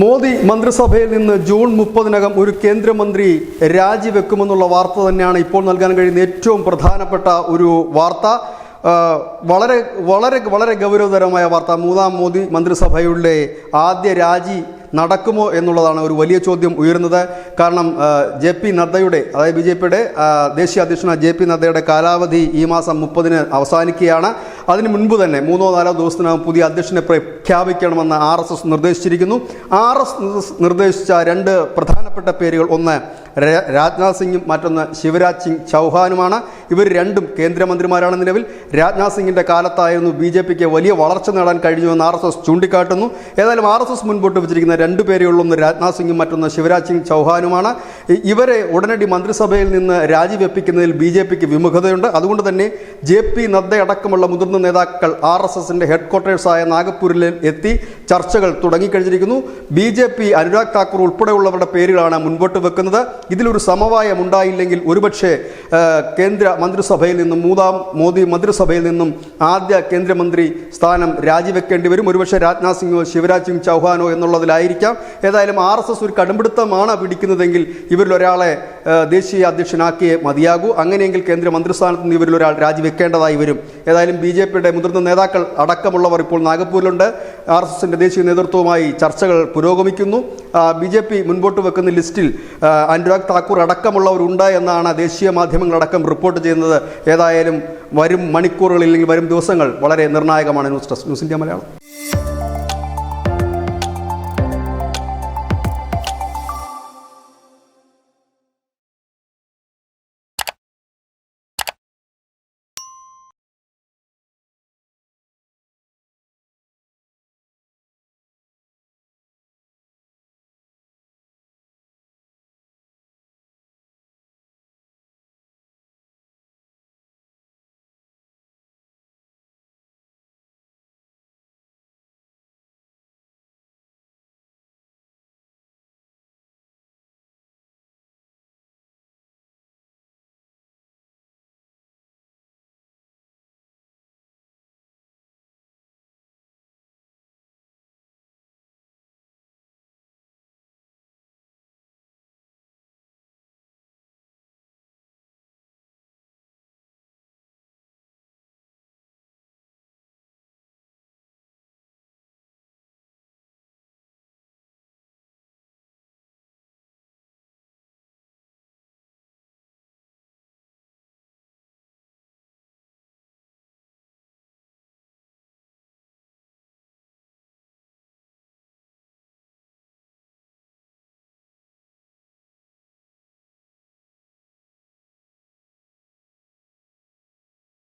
മോദി മന്ത്രിസഭയിൽ നിന്ന് ജൂൺ 30-നകം ഒരു കേന്ദ്രമന്ത്രി രാജിവെക്കുമെന്നുള്ള വാർത്ത തന്നെയാണ് ഇപ്പോൾ നൽകാൻ കഴിയുന്ന ഏറ്റവും പ്രധാനപ്പെട്ട ഒരു വാർത്ത. വളരെ വളരെ വളരെ ഗൗരവതരമായ വാർത്ത. മൂന്നാം മോദി മന്ത്രിസഭയുടെ ആദ്യ രാജി നടക്കുമോ എന്നുള്ളതാണ് ഒരു വലിയ ചോദ്യം ഉയരുന്നത്. കാരണം JP നദ്ദയുടെ, അതായത് BJPയുടെ ദേശീയ അധ്യക്ഷനായ JP നദ്ദയുടെ കാലാവധി ഈ മാസം 30-ന് അവസാനിക്കുകയാണ്. അതിന് മുൻപ് തന്നെ 3-4 ദിവസത്തിനകം പുതിയ അധ്യക്ഷനെ പ്രഖ്യാപിക്കണമെന്ന് RSS നിർദ്ദേശിച്ചിരിക്കുന്നു. RSS നിർദ്ദേശിച്ച രണ്ട് പ്രധാനപ്പെട്ട പേരുകൾ, ഒന്ന് രാജ്നാഥ് സിംഗും മറ്റൊന്ന് ശിവരാജ് സിംഗ് ചൗഹാനുമാണ്. ഇവർ രണ്ടും കേന്ദ്രമന്ത്രിമാരാണ് നിലവിൽ. രാജ്നാഥ് സിംഗിൻ്റെ കാലത്തായിരുന്നു BJPക്ക് വലിയ വളർച്ച നേടാൻ കഴിഞ്ഞുവെന്ന് RSS ചൂണ്ടിക്കാട്ടുന്നു. ഏതായാലും RSS മുൻപോട്ട് വെച്ചിരിക്കുന്ന രണ്ടു പേരെയുള്ളൂ, ഒന്ന് രാജ്നാഥ് സിംഗും മറ്റൊന്ന് ശിവരാജ് സിംഗ് ചൗഹാനുമാണ്. ഇവരെ ഉടനടി മന്ത്രിസഭയിൽ നിന്ന് രാജിവെപ്പിക്കുന്നതിൽ BJPക്ക് വിമുഖതയുണ്ട്. അതുകൊണ്ട് തന്നെ JP നദ്ദ അടക്കമുള്ള മുതിർന്ന നേതാക്കൾ RSSന്റെ ഹെഡ്ക്വാർട്ടേഴ്സായ നാഗപ്പൂരിൽ എത്തി ചർച്ചകൾ തുടങ്ങിക്കഴിഞ്ഞിരിക്കുന്നു. BJP അനുരാഗ് താക്കൂർ ഉൾപ്പെടെയുള്ളവരുടെ പേരുകളാണ് മുൻപോട്ട് വെക്കുന്നത്. ഇതിലൊരു സമവായം ഉണ്ടായില്ലെങ്കിൽ ഒരുപക്ഷെ കേന്ദ്ര മന്ത്രിസഭയിൽ നിന്നും, മൂന്നാം മോദി മന്ത്രിസഭയിൽ നിന്നും ആദ്യ കേന്ദ്രമന്ത്രി സ്ഥാനം രാജിവെക്കേണ്ടി വരും. ഒരുപക്ഷെ രാജ്നാഥ് സിംഗോ ശിവരാജ് സിംഗ് ചൗഹാനോ എന്നുള്ളതിലായിരിക്കാം. ഏതായാലും RSS ഒരു കടുംപിടുത്തമാണ് പിടിക്കുന്നതെങ്കിൽ ഇവരിൽ ഒരാളെ ദേശീയ അധ്യക്ഷനാക്കിയേ മതിയാകൂ. അങ്ങനെയെങ്കിൽ കേന്ദ്ര മന്ത്രിസ്ഥാനത്ത് നിന്ന് ഇവരിൽ ഒരാൾ രാജിവെക്കേണ്ടതായി വരും. ഏതായാലും BJPയുടെ മുതിർന്ന നേതാക്കൾ അടക്കമുള്ളവർ ഇപ്പോൾ നാഗപ്പൂരിലുണ്ട്. RSSന്റെ ദേശീയ നേതൃത്വവുമായി ചർച്ചകൾ പുരോഗമിക്കുന്നു. BJP മുൻപോട്ട് വെക്കുന്ന ലിസ്റ്റിൽ അനുരാഗ് താക്കൂർ അടക്കമുള്ളവരുണ്ട് എന്നാണ് ദേശീയ മാധ്യമങ്ങളടക്കം റിപ്പോർട്ട് ചെയ്യുന്നത്. ഏതായാലും വരും മണിക്കൂറുകൾ, അല്ലെങ്കിൽ വരും ദിവസങ്ങൾ വളരെ നിർണായകമാണ്. News desk, news India Malayalam.